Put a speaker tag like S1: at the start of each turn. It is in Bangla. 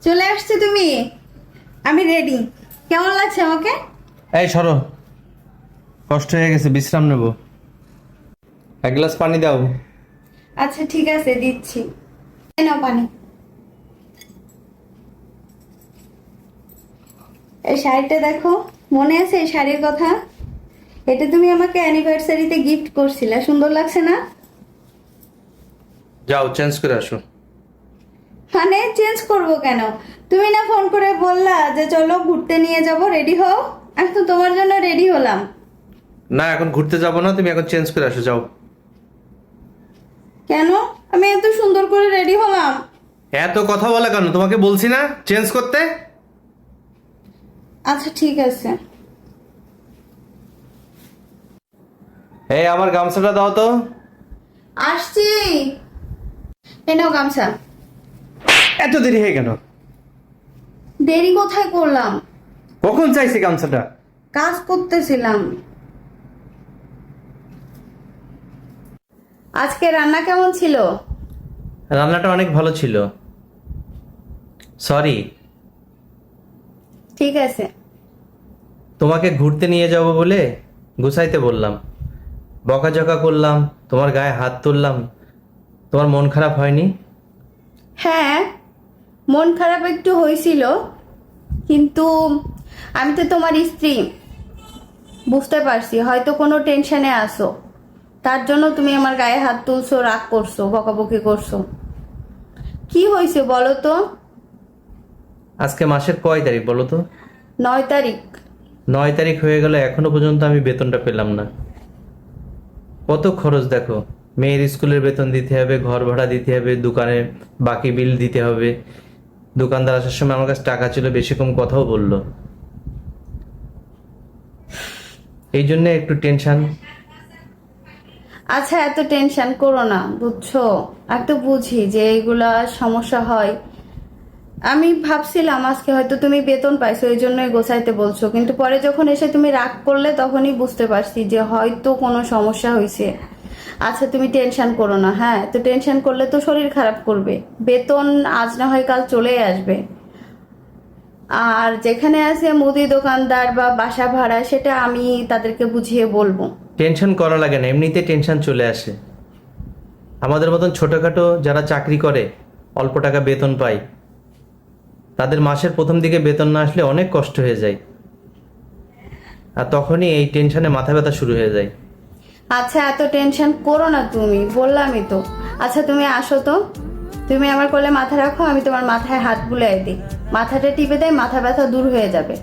S1: চলে আসছো তুমি? আমি রেডি। কেমন লাগছে আমাকে?
S2: এই সরো, কষ্ট হয়ে গেছে, বিশ্রাম নেব। এক গ্লাস পানি দাও।
S1: আচ্ছা ঠিক আছে, দিচ্ছি। এই নাও পানি। এই শাড়িটা দেখো, মনে আছে এই শাড়ির কথা? এটা তুমি আমাকে অ্যানিভার্সারিতে গিফট করছিলে, সুন্দর লাগছে না?
S2: যাও চেঞ্জ করে আসো।
S1: মানে চেঞ্জ করব কেন? তুমি না ফোন করে বললা যে চলো ঘুরতে নিয়ে যাব, রেডি হও। আমি তো তোমার জন্য রেডি হলাম।
S2: না, এখন ঘুরতে যাব না, তুমি এখন চেঞ্জ করে আসো, যাও।
S1: কেন? আমি এত সুন্দর করে রেডি হলাম।
S2: এত কথা বলা কেন? তোমাকে বলছি না চেঞ্জ করতে।
S1: আচ্ছা ঠিক আছে।
S2: এই আমার গামছাটা দাও তো।
S1: আসছি। এই নাও গামছা।
S2: এত দেরি হয়ে কেন?
S1: দেরি কোথায় করলাম?
S2: কখন চাইছি গামছাটা?
S1: কাজ করতেছিলাম। আজকে রান্না কেমন ছিল?
S2: রান্নাটা অনেক ভালো ছিল। সরি।
S1: ঠিক আছে।
S2: তোমাকে ঘুরতে নিয়ে যাব বলে গুছাইতে বললাম, বকাঝকা করলাম, তোমার গায়ে হাত তুললাম। তোমার মন খারাপ হয়নি?
S1: হ্যাঁ, মন খারাপ একটু হয়েছিল, কিন্তু আমি তো তোমার স্ত্রী, বুঝতে পারছি হয়তো কোনো টেনশনে আছো, তার জন্য তুমি আমার গায়ে হাত তুলছো, রাগ করছো, বকাবকি করছো। কি হয়েছে বলো তো?
S2: আজকে মাসের কয় তারিখ বলো তো?
S1: 9 তারিখ।
S2: 9 তারিখ হয়ে গেল, এখনো পর্যন্ত আমি বেতনটা পেলাম না। কত খরচ দেখো, মেয়ের স্কুলের বেতন দিতে হবে, ঘর ভাড়া দিতে হবে, দোকানের বাকি বিল দিতে হবে। দোকানদার আসার সময় আমার কাছে টাকা ছিল, বেশি কম কথাও বললো। এই জন্য একটু টেনশন।
S1: আচ্ছা এত টেনশন করো না, বুঝছো? আমি তো বুঝি যে এইগুলা সমস্যা হয়। আমি ভাবছিলাম আজকে হয়তো তুমি বেতন পাইছো এই জন্যই গোছাইতে বলছো, কিন্তু পরে যখন এসে তুমি রাগ করলে তখনই বুঝতে পারছি যে হয়তো কোনো সমস্যা হয়েছে। আচ্ছা তুমি টেনশন করো না, হ্যাঁ? তো টেনশন করলে তো শরীর খারাপ করবে। বেতন আজ না হয় কাল চলেই আসবে। আর যেখানে আছে মুদি দোকানদার বা বাসা ভাড়া, সেটা আমি তাদেরকে বুঝিয়ে বলবো।
S2: টেনশন করা লাগে না, এমনিতে টেনশন চলে আসে। আমাদের মতন ছোটখাটো যারা চাকরি করে, অল্প টাকা বেতন পায়, তাদের মাসের প্রথম দিকে বেতন না আসলে অনেক কষ্ট হয়ে যায়। আর তখনই এই টেনশনে মাথা ব্যথা শুরু হয়ে যায়।
S1: আচ্ছা এত টেনশন করো না তুমি, বললামই তো। আচ্ছা তুমি আসো তো, তুমি আমার কোলে মাথা রাখো, আমি তোমার মাথায় হাত বুলাই দিই, মাথাটা টিপে দেয়, মাথা ব্যথা দূর হয়ে যাবে।